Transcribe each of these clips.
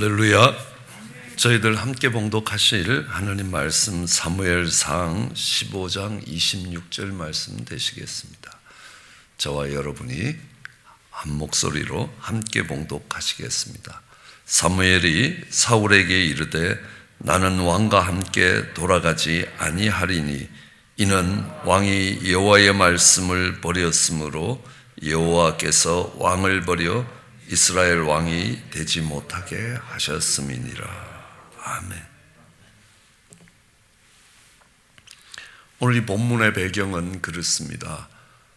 할렐루야. 저희들 함께 봉독하실 하나님 말씀 사무엘상 15장 26절 말씀 되시겠습니다. 저와 여러분이 한 목소리로 함께 봉독하시겠습니다. 사무엘이 사울에게 이르되 나는 왕과 함께 돌아가지 아니하리니 이는 왕이 여호와의 말씀을 버렸으므로 여호와께서 왕을 버려 이스라엘 왕이 되지 못하게 하셨음이니라. 아멘. 오늘 이 본문의 배경은 그렇습니다.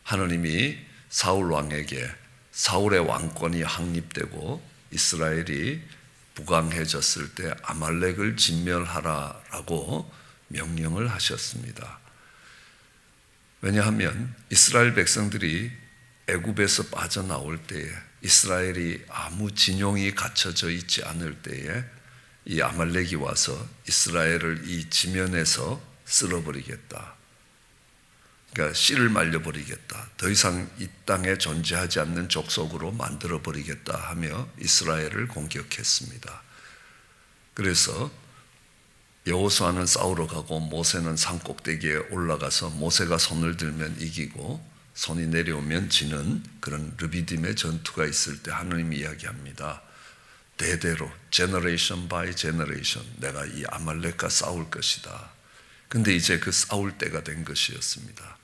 하나님이 사울 왕에게 사울의 왕권이 확립되고 이스라엘이 부강해졌을 때 아말렉을 진멸하라라고 명령을 하셨습니다. 왜냐하면 이스라엘 백성들이 애굽에서 빠져나올 때에 이스라엘이 아무 진용이 갖춰져 있지 않을 때에 이 아말렉이 와서 이스라엘을 이 지면에서 쓸어버리겠다. 그러니까 씨를 말려버리겠다. 더 이상 이 땅에 존재하지 않는 족속으로 만들어버리겠다 하며 이스라엘을 공격했습니다. 그래서 여호수아는 싸우러 가고 모세는 산꼭대기에 올라가서 모세가 손을 들면 이기고 손이 내려오면 지는 그런 르비딤의 전투가 있을 때 하나님이 이야기합니다. 대대로 generation by generation 내가 이 아말렉과 싸울 것이다. 근데 이제 그 싸울 때가 된 것이었습니다.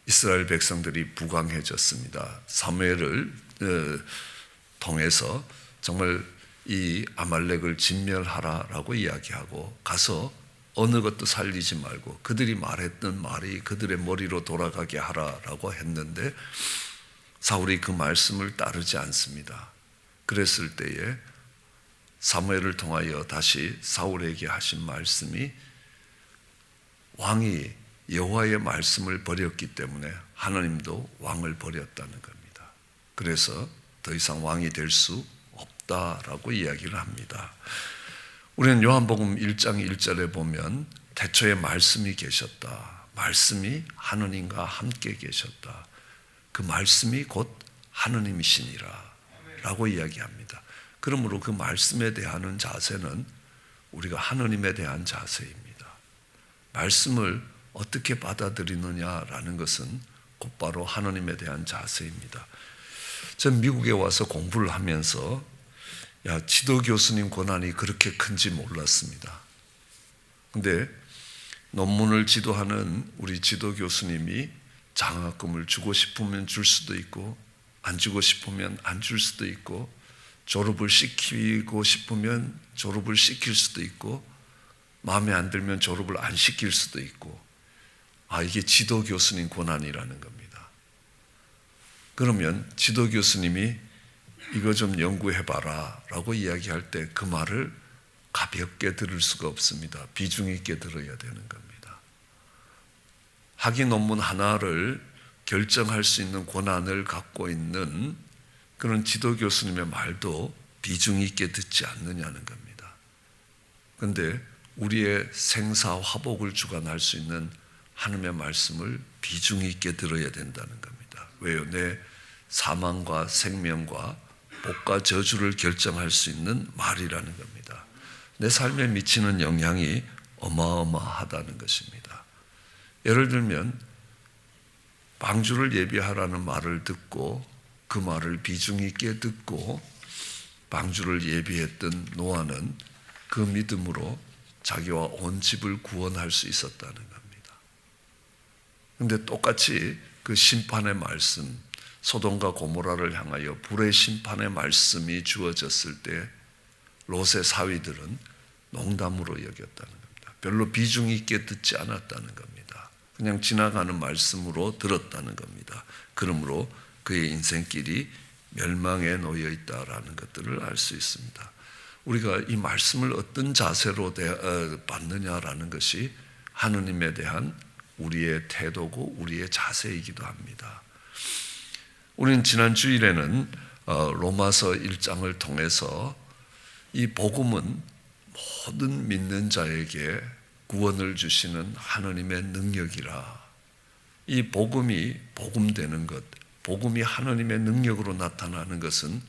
이스라엘 백성들이 부강해졌습니다. 사무엘을 통해서 정말 이 아말렉을 진멸하라라고 이야기하고 가서 어느 것도 살리지 말고 그들이 말했던 말이 그들의 머리로 돌아가게 하라라고 했는데 사울이 그 말씀을 따르지 않습니다. 그랬을 때에 사무엘을 통하여 다시 사울에게 하신 말씀이 왕이 여호와의 말씀을 버렸기 때문에 하나님도 왕을 버렸다는 겁니다. 그래서 더 이상 왕이 될 수 없다라고 이야기를 합니다. 우리는 요한복음 1장 1절에 보면 태초에 말씀이 계셨다. 말씀이 하느님과 함께 계셨다. 그 말씀이 곧 하느님이시니라 라고 이야기합니다. 그러므로 그 말씀에 대한 자세는 우리가 하느님에 대한 자세입니다. 말씀을 어떻게 받아들이느냐라는 것은 곧바로 하느님에 대한 자세입니다. 전 미국에 와서 공부를 하면서 지도 교수님 권한이 그렇게 큰지 몰랐습니다. 근데 논문을 지도하는 우리 지도 교수님이 장학금을 주고 싶으면 줄 수도 있고 안 주고 싶으면 안 줄 수도 있고 졸업을 시키고 싶으면 졸업을 시킬 수도 있고 마음에 안 들면 졸업을 안 시킬 수도 있고 이게 지도 교수님 권한이라는 겁니다. 그러면 지도 교수님이 이거 좀 연구해봐라 라고 이야기할 때 그 말을 가볍게 들을 수가 없습니다. 비중 있게 들어야 되는 겁니다. 학위 논문 하나를 결정할 수 있는 권한을 갖고 있는 그런 지도 교수님의 말도 비중 있게 듣지 않느냐는 겁니다. 그런데 우리의 생사화복을 주관할 수 있는 하나님의 말씀을 비중 있게 들어야 된다는 겁니다. 왜요? 내 사망과 생명과 복과 저주를 결정할 수 있는 말이라는 겁니다. 내 삶에 미치는 영향이 어마어마하다는 것입니다. 예를 들면 방주를 예비하라는 말을 듣고 그 말을 비중 있게 듣고 방주를 예비했던 노아는 그 믿음으로 자기와 온 집을 구원할 수 있었다는 겁니다. 그런데 똑같이 그 심판의 말씀 소돔과 고모라를 향하여 불의 심판의 말씀이 주어졌을 때 롯의 사위들은 농담으로 여겼다는 겁니다. 별로 비중 있게 듣지 않았다는 겁니다. 그냥 지나가는 말씀으로 들었다는 겁니다. 그러므로 그의 인생길이 멸망에 놓여 있다라는 것들을 알 수 있습니다. 우리가 이 말씀을 어떤 자세로 받느냐라는 것이 하느님에 대한 우리의 태도고 우리의 자세이기도 합니다. 우리는 지난 주일에는 로마서 1장을 통해서 이 복음은 모든 믿는 자에게 구원을 주시는 하나님의 능력이라. 이 복음이 복음되는 것, 복음이 하나님의 능력으로 나타나는 것은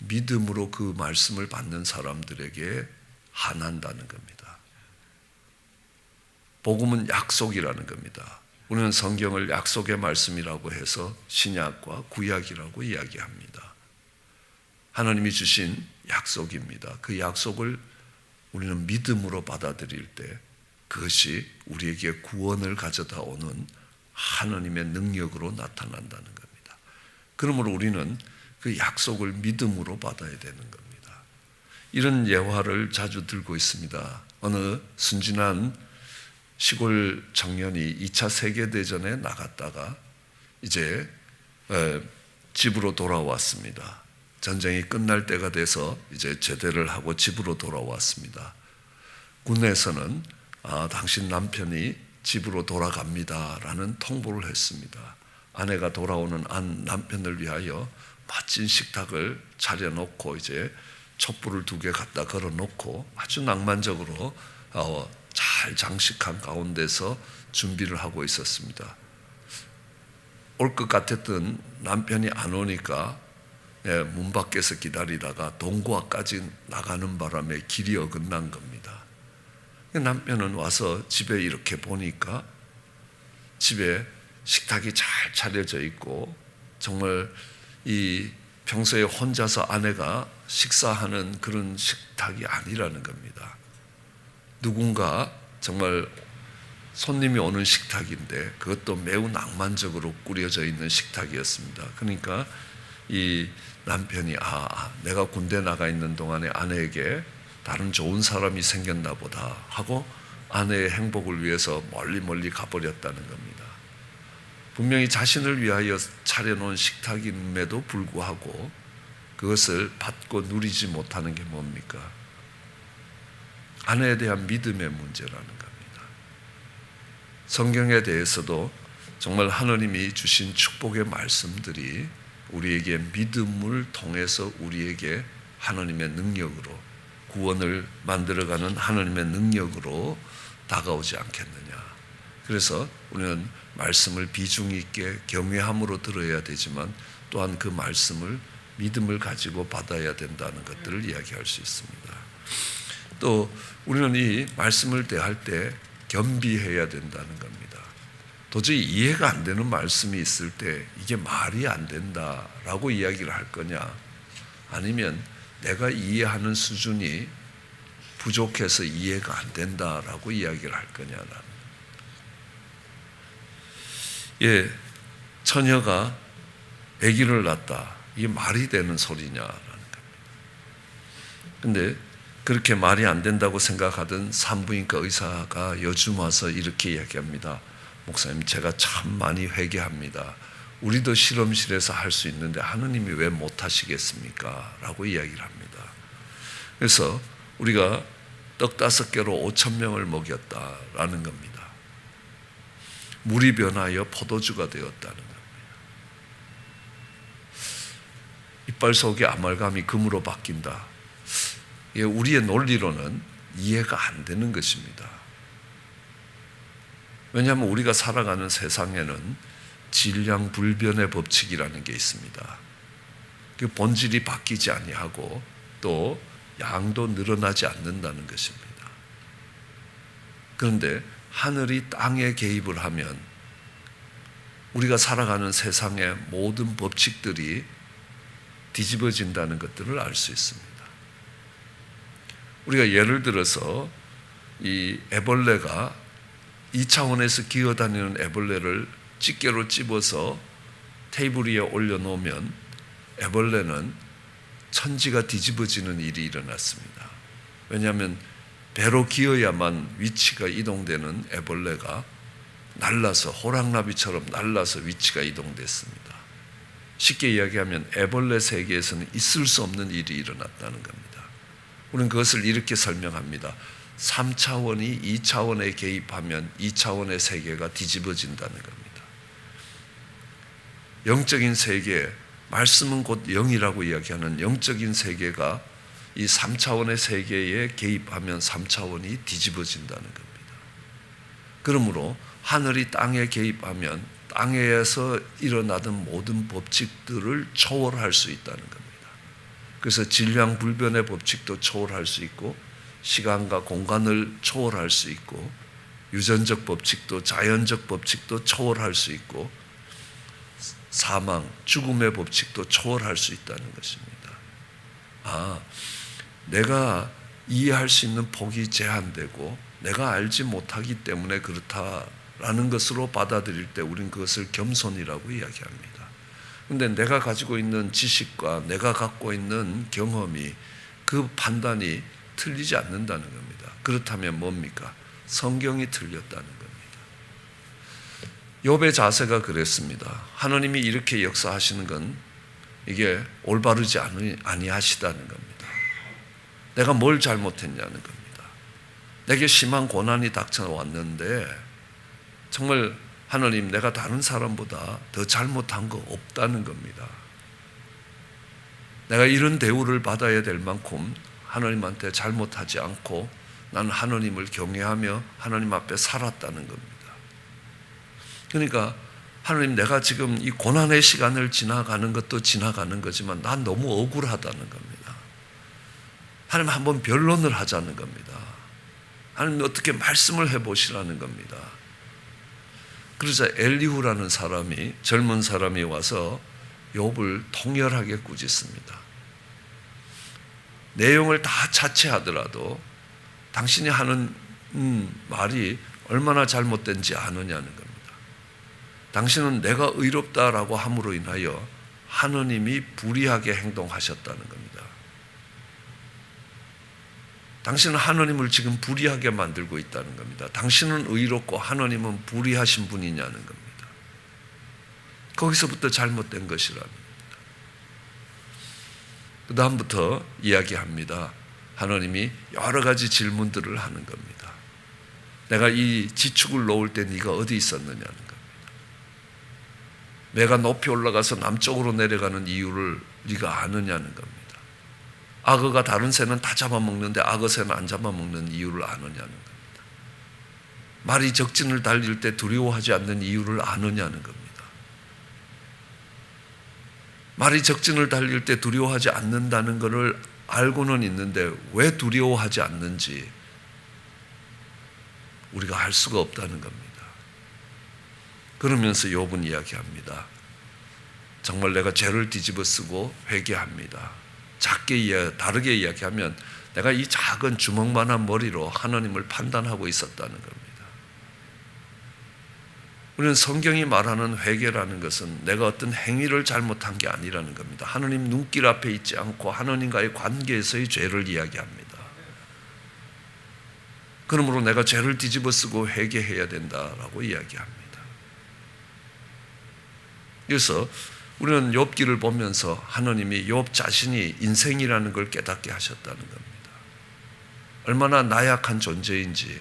믿음으로 그 말씀을 받는 사람들에게 한한다는 겁니다. 복음은 약속이라는 겁니다. 우리는 성경을 약속의 말씀이라고 해서 신약과 구약이라고 이야기합니다. 하나님이 주신 약속입니다. 그 약속을 우리는 믿음으로 받아들일 때 그것이 우리에게 구원을 가져다 오는 하나님의 능력으로 나타난다는 겁니다. 그러므로 우리는 그 약속을 믿음으로 받아야 되는 겁니다. 이런 예화를 자주 들고 있습니다. 어느 순진한 시골 청년이 2차 세계대전에 나갔다가 이제 집으로 돌아왔습니다. 전쟁이 끝날 때가 돼서 이제 제대를 하고 집으로 돌아왔습니다. 군에서는 당신 남편이 집으로 돌아갑니다라는 통보를 했습니다. 아내가 돌아오는 남편을 위하여 멋진 식탁을 차려놓고 이제 촛불을 2개 갖다 걸어놓고 아주 낭만적으로 잘 장식한 가운데서 준비를 하고 있었습니다. 올 것 같았던 남편이 안 오니까 문 밖에서 기다리다가 동구까지 나가는 바람에 길이 어긋난 겁니다. 남편은 와서 집에 이렇게 보니까 집에 식탁이 잘 차려져 있고 정말 이 평소에 혼자서 아내가 식사하는 그런 식탁이 아니라는 겁니다. 누군가 정말 손님이 오는 식탁인데 그것도 매우 낭만적으로 꾸려져 있는 식탁이었습니다. 그러니까 이 남편이 내가 군대 나가 있는 동안에 아내에게 다른 좋은 사람이 생겼나 보다 하고 아내의 행복을 위해서 멀리 가버렸다는 겁니다. 분명히 자신을 위하여 차려놓은 식탁임에도 불구하고 그것을 받고 누리지 못하는 게 뭡니까? 아내에 대한 믿음의 문제라는 겁니다. 성경에 대해서도 정말 하나님이 주신 축복의 말씀들이 우리에게 믿음을 통해서 우리에게 하나님의 능력으로 구원을 만들어가는 하나님의 능력으로 다가오지 않겠느냐. 그래서 우리는 말씀을 비중 있게 경외함으로 들어야 되지만 또한 그 말씀을 믿음을 가지고 받아야 된다는 것들을 이야기할 수 있습니다. 또 우리는 이 말씀을 대할 때 겸비해야 된다는 겁니다. 도저히 이해가 안 되는 말씀이 있을 때 이게 말이 안 된다라고 이야기를 할 거냐, 아니면 내가 이해하는 수준이 부족해서 이해가 안 된다라고 이야기를 할 거냐라는. 처녀가 아기를 낳았다. 이게 말이 되는 소리냐라는 겁니다. 근데 그렇게 말이 안 된다고 생각하던 산부인과 의사가 요즘 와서 이렇게 이야기합니다. 목사님, 제가 참 많이 회개합니다. 우리도 실험실에서 할 수 있는데 하느님이 왜 못하시겠습니까? 라고 이야기를 합니다. 그래서 우리가 떡 5개로 5,000명을 먹였다라는 겁니다. 물이 변하여 포도주가 되었다는 겁니다. 이빨 속의 아말감이 금으로 바뀐다. 우리의 논리로는 이해가 안 되는 것입니다. 왜냐하면 우리가 살아가는 세상에는 질량불변의 법칙이라는 게 있습니다. 그 본질이 바뀌지 아니하고 또 양도 늘어나지 않는다는 것입니다. 그런데 하늘이 땅에 개입을 하면 우리가 살아가는 세상의 모든 법칙들이 뒤집어진다는 것들을 알 수 있습니다. 우리가 예를 들어서 이 애벌레가 2차원에서 기어다니는 애벌레를 집게로 찝어서 테이블 위에 올려놓으면 애벌레는 천지가 뒤집어지는 일이 일어났습니다. 왜냐하면 배로 기어야만 위치가 이동되는 애벌레가 날라서 호랑나비처럼 날라서 위치가 이동됐습니다. 쉽게 이야기하면 애벌레 세계에서는 있을 수 없는 일이 일어났다는 겁니다. 우리는 그것을 이렇게 설명합니다. 3차원이 2차원에 개입하면 2차원의 세계가 뒤집어진다는 겁니다. 영적인 세계, 말씀은 곧 영이라고 이야기하는 영적인 세계가 이 3차원의 세계에 개입하면 3차원이 뒤집어진다는 겁니다. 그러므로 하늘이 땅에 개입하면 땅에서 일어나던 모든 법칙들을 초월할 수 있다는 겁니다. 그래서 질량불변의 법칙도 초월할 수 있고 시간과 공간을 초월할 수 있고 유전적 법칙도 자연적 법칙도 초월할 수 있고 사망, 죽음의 법칙도 초월할 수 있다는 것입니다. 내가 이해할 수 있는 폭이 제한되고 내가 알지 못하기 때문에 그렇다라는 것으로 받아들일 때 우리는 그것을 겸손이라고 이야기합니다. 그런데 내가 가지고 있는 지식과 내가 갖고 있는 경험이 그 판단이 틀리지 않는다는 겁니다. 그렇다면 뭡니까? 성경이 틀렸다는 겁니다. 욥의 자세가 그랬습니다. 하나님이 이렇게 역사하시는 건 이게 올바르지 아니하시다는 겁니다. 내가 뭘 잘못했냐는 겁니다. 내게 심한 고난이 닥쳐왔는데 정말 하나님, 내가 다른 사람보다 더 잘못한 거 없다는 겁니다. 내가 이런 대우를 받아야 될 만큼 하나님한테 잘못하지 않고 나는 하나님을 경외하며 하나님 앞에 살았다는 겁니다. 그러니까 하나님, 내가 지금 이 고난의 시간을 지나가는 것도 지나가는 거지만 난 너무 억울하다는 겁니다. 하나님, 한번 변론을 하자는 겁니다. 하나님, 어떻게 말씀을 해보시라는 겁니다. 그러자 엘리후라는 사람이, 젊은 사람이 와서 욥을 통렬하게 꾸짖습니다. 내용을 다 차치하더라도 당신이 하는 말이 얼마나 잘못된지 아느냐는 겁니다. 당신은 내가 의롭다라고 함으로 인하여 하느님이 불의하게 행동하셨다는 겁니다. 당신은 하느님을 지금 불의하게 만들고 있다는 겁니다. 당신은 의롭고 하느님은 불의하신 분이냐는 겁니다. 거기서부터 잘못된 것이랍니다. 그 다음부터 이야기합니다. 하느님이 여러 가지 질문들을 하는 겁니다. 내가 이 지축을 놓을 때 네가 어디 있었느냐는 겁니다. 내가 높이 올라가서 남쪽으로 내려가는 이유를 네가 아느냐는 겁니다. 악어가 다른 새는 다 잡아먹는데 악어 새는 안 잡아먹는 이유를 아느냐는 겁니다. 말이 적진을 달릴 때 두려워하지 않는 이유를 아느냐는 겁니다. 말이 적진을 달릴 때 두려워하지 않는다는 것을 알고는 있는데 왜 두려워하지 않는지 우리가 알 수가 없다는 겁니다. 그러면서 욥은 이야기합니다. 정말 내가 죄를 뒤집어 쓰고 회개합니다. 다르게 이야기하면 내가 이 작은 주먹만한 머리로 하나님을 판단하고 있었다는 겁니다. 우리는 성경이 말하는 회개라는 것은 내가 어떤 행위를 잘못한 게 아니라는 겁니다. 하나님 눈길 앞에 있지 않고 하나님과의 관계에서의 죄를 이야기합니다. 그러므로 내가 죄를 뒤집어 쓰고 회개해야 된다라고 이야기합니다. 그래서 우리는 욥기를 보면서 하나님이 욥 자신이 인생이라는 걸 깨닫게 하셨다는 겁니다. 얼마나 나약한 존재인지,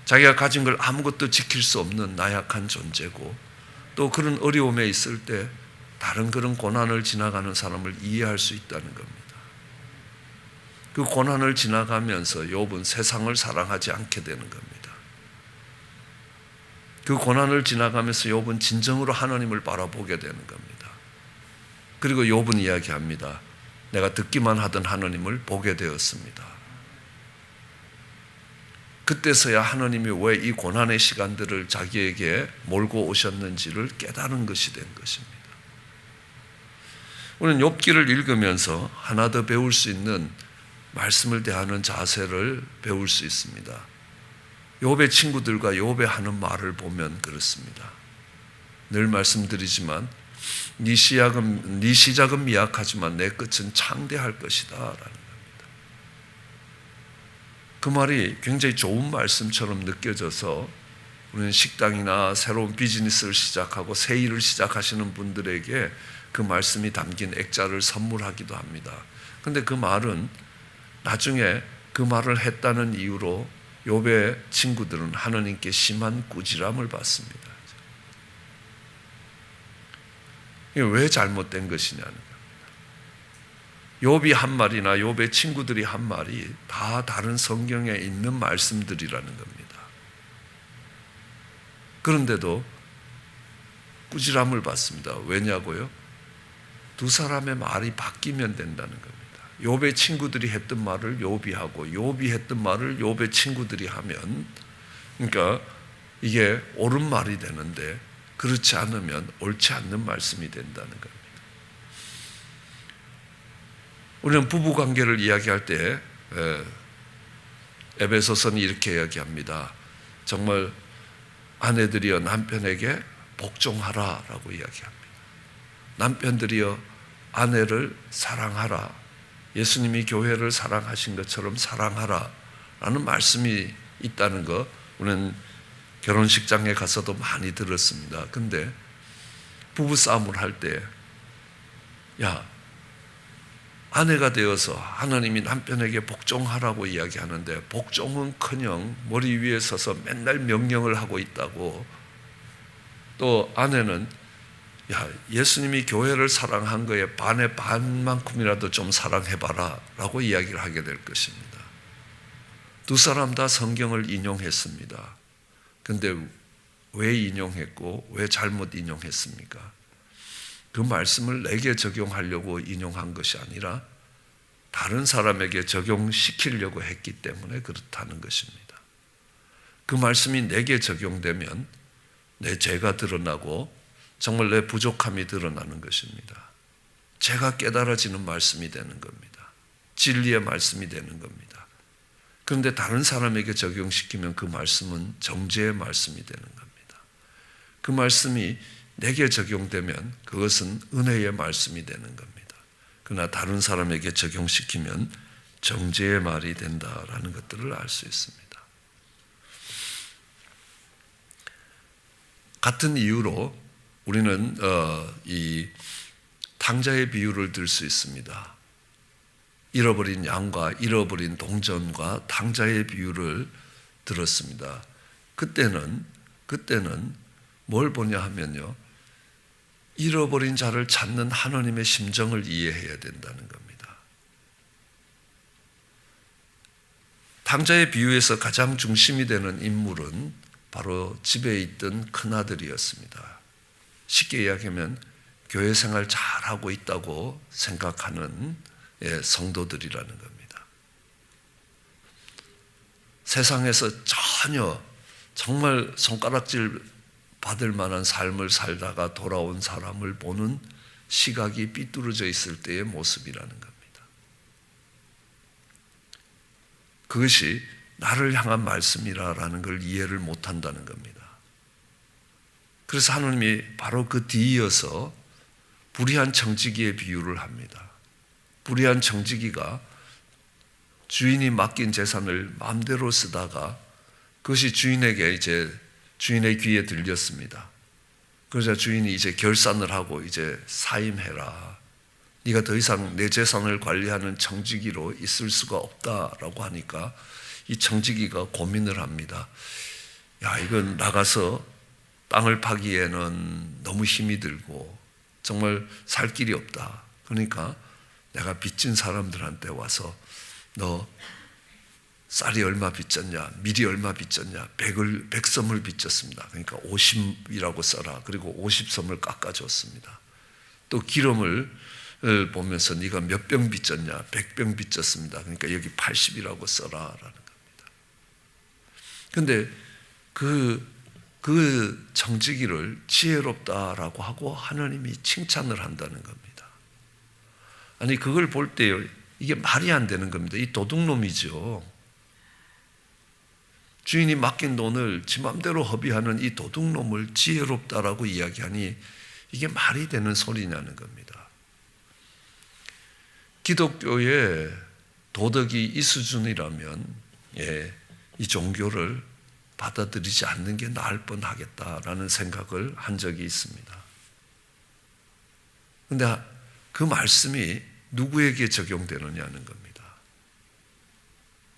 자기가 가진 걸 아무것도 지킬 수 없는 나약한 존재고, 또 그런 어려움에 있을 때 다른 그런 고난을 지나가는 사람을 이해할 수 있다는 겁니다. 그 고난을 지나가면서 욥은 세상을 사랑하지 않게 되는 겁니다. 그 고난을 지나가면서 욥은 진정으로 하나님을 바라보게 되는 겁니다. 그리고 욥은 이야기합니다. 내가 듣기만 하던 하나님을 보게 되었습니다. 그때서야 하나님이 왜 이 고난의 시간들을 자기에게 몰고 오셨는지를 깨달은 것이 된 것입니다. 우리는 욥기를 읽으면서 하나 더 배울 수 있는 말씀을 대하는 자세를 배울 수 있습니다. 욥의 친구들과 욥의 하는 말을 보면 그렇습니다. 늘 말씀드리지만 네 시작은 미약하지만 내 끝은 창대할 것이다 라는 겁니다. 그 말이 굉장히 좋은 말씀처럼 느껴져서 우리는 식당이나 새로운 비즈니스를 시작하고 새 일을 시작하시는 분들에게 그 말씀이 담긴 액자를 선물하기도 합니다. 그런데 그 말은 나중에 그 말을 했다는 이유로 욥의 친구들은 하나님께 심한 꾸지람을 받습니다. 이게 왜 잘못된 것이냐는 겁니다. 욥이 한 말이나 욥의 친구들이 한 말이 다 다른 성경에 있는 말씀들이라는 겁니다. 그런데도 꾸지람을 받습니다. 왜냐고요? 두 사람의 말이 바뀌면 된다는 겁니다. 욥의 친구들이 했던 말을 욥이 하고 욥이 했던 말을 욥의 친구들이 하면, 그러니까 이게 옳은 말이 되는데 그렇지 않으면 옳지 않는 말씀이 된다는 겁니다. 우리는 부부관계를 이야기할 때 에베소서는 이렇게 이야기합니다. 정말 아내들이여 남편에게 복종하라라고 이야기합니다. 남편들이여 아내를 사랑하라. 예수님이 교회를 사랑하신 것처럼 사랑하라라는 말씀이 있다는 거 우리는 결혼식장에 가서도 많이 들었습니다. 근데 부부싸움을 할 때, 야, 아내가 되어서 하나님이 남편에게 복종하라고 이야기하는데 복종은커녕 머리 위에 서서 맨날 명령을 하고 있다고, 또 아내는 야, 예수님이 교회를 사랑한 거에 반의 반만큼이라도 좀 사랑해봐라 라고 이야기를 하게 될 것입니다. 두 사람 다 성경을 인용했습니다. 근데 왜 인용했고 왜 잘못 인용했습니까? 그 말씀을 내게 적용하려고 인용한 것이 아니라 다른 사람에게 적용시키려고 했기 때문에 그렇다는 것입니다. 그 말씀이 내게 적용되면 내 죄가 드러나고 정말 내 부족함이 드러나는 것입니다. 죄가 깨달아지는 말씀이 되는 겁니다. 진리의 말씀이 되는 겁니다. 그런데 다른 사람에게 적용시키면 그 말씀은 정죄의 말씀이 되는 겁니다. 그 말씀이 내게 적용되면 그것은 은혜의 말씀이 되는 겁니다. 그러나 다른 사람에게 적용시키면 정죄의 말이 된다라는 것들을 알 수 있습니다. 같은 이유로 우리는 이 탕자의 비유를 들 수 있습니다. 잃어버린 양과 잃어버린 동전과 탕자의 비유를 들었습니다. 그때는 뭘 보냐 하면요, 잃어버린 자를 찾는 하나님의 심정을 이해해야 된다는 겁니다. 탕자의 비유에서 가장 중심이 되는 인물은 바로 집에 있던 큰아들이었습니다. 쉽게 이야기하면 교회 생활 잘하고 있다고 생각하는 성도들이라는 겁니다. 세상에서 전혀 정말 손가락질 받을 만한 삶을 살다가 돌아온 사람을 보는 시각이 삐뚤어져 있을 때의 모습이라는 겁니다. 그것이 나를 향한 말씀이라는 걸 이해를 못한다는 겁니다. 그래서 하나님이 바로 그 뒤이어서 불의한 청지기의 비유를 합니다. 불의한 청지기가 주인이 맡긴 재산을 마음대로 쓰다가 그것이 주인의 귀에 들렸습니다. 그러자 주인이 이제 결산을 하고 이제 사임해라. 네가 더 이상 내 재산을 관리하는 청지기로 있을 수가 없다라고 하니까 이 청지기가 고민을 합니다. 야, 이건 나가서 땅을 파기에는 너무 힘이 들고 정말 살 길이 없다. 그러니까 내가 빚진 사람들한테 와서 너 쌀이 얼마 빚졌냐, 밀이 얼마 빚졌냐, 100섬을 빚졌습니다. 그러니까 50이라고 써라. 그리고 50섬을 깎아줬습니다. 또 기름을 보면서 네가 몇 병 빚졌냐, 100병 빚졌습니다. 그러니까 여기 80이라고 써라 라는 겁니다. 그런데 그 청지기를 지혜롭다라고 하고 하나님이 칭찬을 한다는 겁니다. 아니, 그걸 볼 때 이게 말이 안 되는 겁니다. 이 도둑놈이죠. 주인이 맡긴 돈을 지 맘대로 허비하는 이 도둑놈을 지혜롭다라고 이야기하니 이게 말이 되는 소리냐는 겁니다. 기독교의 도덕이 이 수준이라면 이 종교를 받아들이지 않는 게 나을 뻔하겠다라는 생각을 한 적이 있습니다. 그런데 그 말씀이 누구에게 적용되느냐는 겁니다.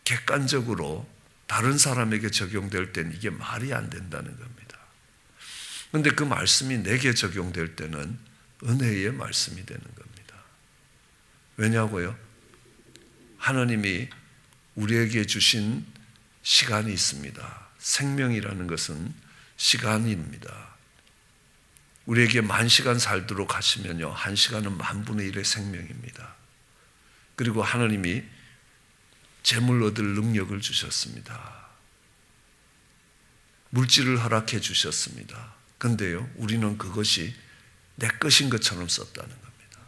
객관적으로 다른 사람에게 적용될 때는 이게 말이 안 된다는 겁니다. 그런데 그 말씀이 내게 적용될 때는 은혜의 말씀이 되는 겁니다. 왜냐고요? 하나님이 우리에게 주신 시간이 있습니다. 생명이라는 것은 시간입니다. 우리에게 10,000시간 살도록 하시면요, 1시간은 10,000분의 1의 생명입니다. 그리고 하나님이 재물 얻을 능력을 주셨습니다. 물질을 허락해 주셨습니다. 그런데요, 우리는 그것이 내 것인 것처럼 썼다는 겁니다.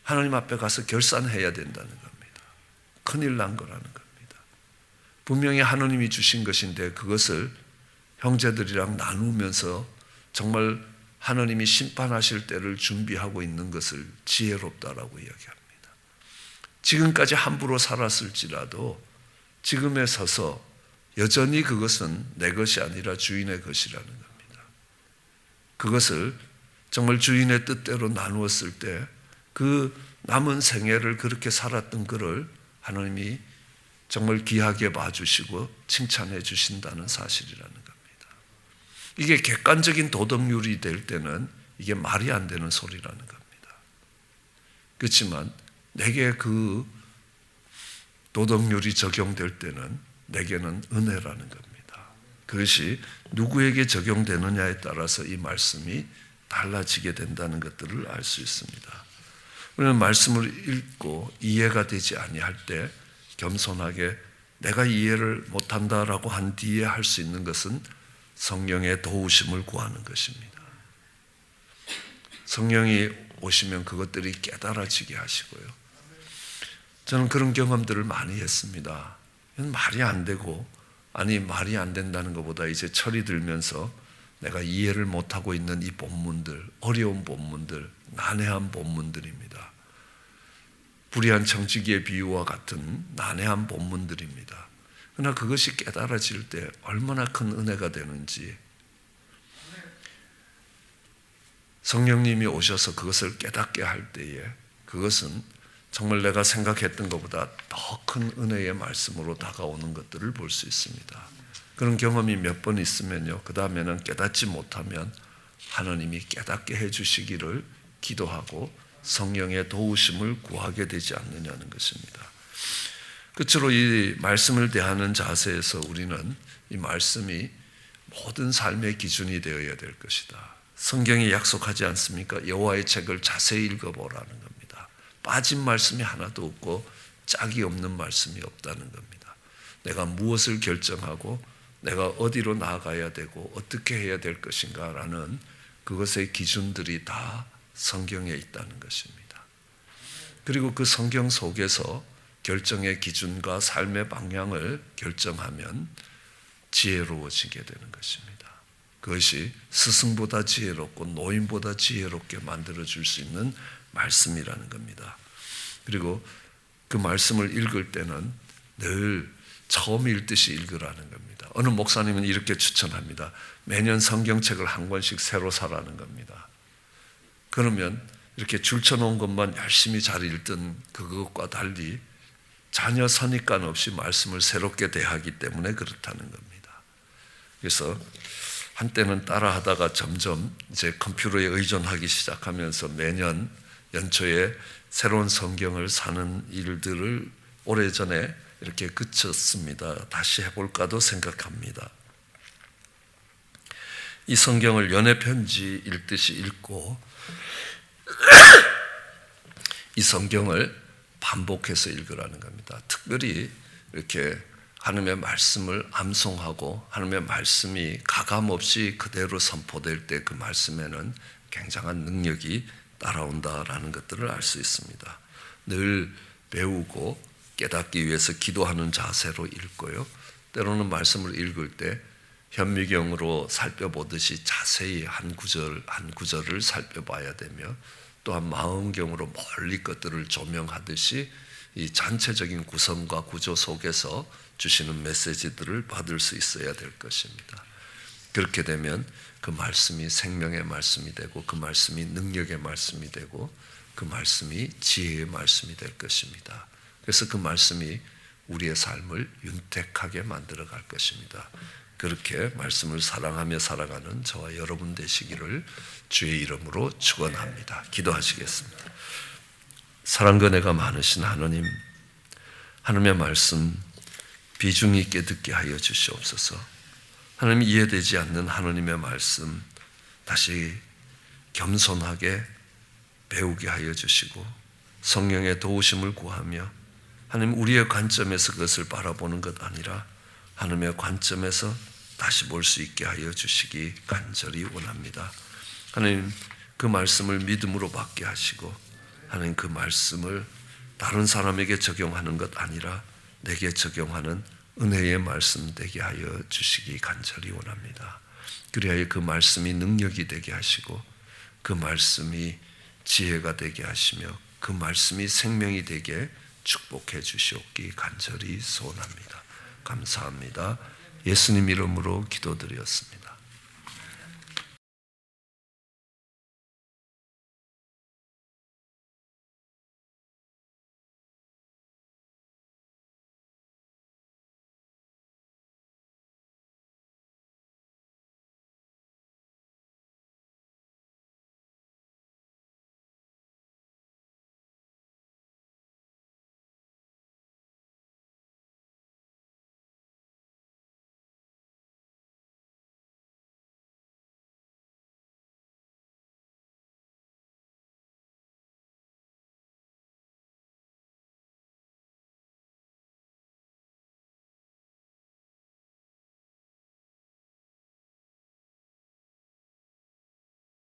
하나님 앞에 가서 결산해야 된다는 겁니다. 큰일 난 거라는 겁니다. 분명히 하나님이 주신 것인데 그것을 형제들이랑 나누면서 정말 하나님이 심판하실 때를 준비하고 있는 것을 지혜롭다라고 이야기합니다. 지금까지 함부로 살았을지라도 지금에 서서 여전히 그것은 내 것이 아니라 주인의 것이라는 겁니다. 그것을 정말 주인의 뜻대로 나누었을 때 그 남은 생애를 그렇게 살았던 그를 하나님이 정말 귀하게 봐주시고 칭찬해 주신다는 사실이라는 겁니다. 이게 객관적인 도덕률이 될 때는 이게 말이 안 되는 소리라는 겁니다. 그렇지만 내게 그 도덕률이 적용될 때는 내게는 은혜라는 겁니다. 그것이 누구에게 적용되느냐에 따라서 이 말씀이 달라지게 된다는 것들을 알 수 있습니다. 우리는 말씀을 읽고 이해가 되지 아니할 때 겸손하게 내가 이해를 못한다라고 한 뒤에 할 수 있는 것은 성령의 도우심을 구하는 것입니다. 성령이 오시면 그것들이 깨달아지게 하시고요. 저는 그런 경험들을 많이 했습니다. 말이 안 되고, 아니 말이 안 된다는 것보다 이제 철이 들면서 내가 이해를 못하고 있는 이 본문들, 어려운 본문들, 난해한 본문들입니다. 불의한 청지기의 비유와 같은 난해한 본문들입니다. 그러나 그것이 깨달아질 때 얼마나 큰 은혜가 되는지, 성령님이 오셔서 그것을 깨닫게 할 때에 그것은 정말 내가 생각했던 것보다 더 큰 은혜의 말씀으로 다가오는 것들을 볼 수 있습니다. 그런 경험이 몇 번 있으면요, 그 다음에는 깨닫지 못하면 하나님이 깨닫게 해주시기를 기도하고 성령의 도우심을 구하게 되지 않느냐는 것입니다. 끝으로 이 말씀을 대하는 자세에서 우리는 이 말씀이 모든 삶의 기준이 되어야 될 것이다. 성경이 약속하지 않습니까? 여호와의 책을 자세히 읽어보라는 겁니다. 빠진 말씀이 하나도 없고 짝이 없는 말씀이 없다는 겁니다. 내가 무엇을 결정하고 내가 어디로 나아가야 되고 어떻게 해야 될 것인가라는 그것의 기준들이 다 성경에 있다는 것입니다. 그리고 그 성경 속에서 결정의 기준과 삶의 방향을 결정하면 지혜로워지게 되는 것입니다. 그것이 스승보다 지혜롭고 노인보다 지혜롭게 만들어줄 수 있는 말씀이라는 겁니다. 그리고 그 말씀을 읽을 때는 늘 처음 읽듯이 읽으라는 겁니다. 어느 목사님은 이렇게 추천합니다. 매년 성경책을 한 권씩 새로 사라는 겁니다. 그러면 이렇게 줄쳐놓은 것만 열심히 잘 읽던 그것과 달리 전혀 선입관 없이 말씀을 새롭게 대하기 때문에 그렇다는 겁니다. 그래서 한때는 따라하다가 점점 이제 컴퓨터에 의존하기 시작하면서 매년 연초에 새로운 성경을 사는 일들을 오래전에 이렇게 그쳤습니다. 다시 해볼까도 생각합니다. 이 성경을 연애편지 읽듯이 읽고 이 성경을 반복해서 읽으라는 겁니다. 특별히 이렇게 하나님의 말씀을 암송하고 하나님의 말씀이 가감없이 그대로 선포될 때 그 말씀에는 굉장한 능력이 따라온다라는 것들을 알 수 있습니다. 늘 배우고 깨닫기 위해서 기도하는 자세로 읽고요. 때로는 말씀을 읽을 때 현미경으로 살펴보듯이 자세히 한 구절 한 구절을 살펴봐야 되며, 또한 망원경으로 멀리 것들을 조명하듯이 이 전체적인 구성과 구조 속에서 주시는 메시지들을 받을 수 있어야 될 것입니다. 그렇게 되면 그 말씀이 생명의 말씀이 되고 그 말씀이 능력의 말씀이 되고 그 말씀이 지혜의 말씀이 될 것입니다. 그래서 그 말씀이 우리의 삶을 윤택하게 만들어 갈 것입니다. 그렇게 말씀을 사랑하며 살아가는 저와 여러분 되시기를 주의 이름으로 축원합니다. 기도하시겠습니다. 사랑과 은혜가 많으신 하나님, 하나님의 말씀 비중 있게 듣게 하여 주시옵소서. 하나님, 이해되지 않는 하나님의 말씀, 다시 겸손하게 배우게 하여 주시고 성령의 도우심을 구하며 하나님 우리의 관점에서 그것을 바라보는 것 아니라 하나님의 관점에서 다시 볼 수 있게 하여 주시기 간절히 원합니다. 하나님 그 말씀을 믿음으로 받게 하시고 하나님 그 말씀을 다른 사람에게 적용하는 것 아니라 내게 적용하는 은혜의 말씀 되게 하여 주시기 간절히 원합니다. 그리하여 그 말씀이 능력이 되게 하시고 그 말씀이 지혜가 되게 하시며 그 말씀이 생명이 되게 축복해 주시옵기 간절히 소원합니다. 감사합니다. 예수님 이름으로 기도드렸습니다.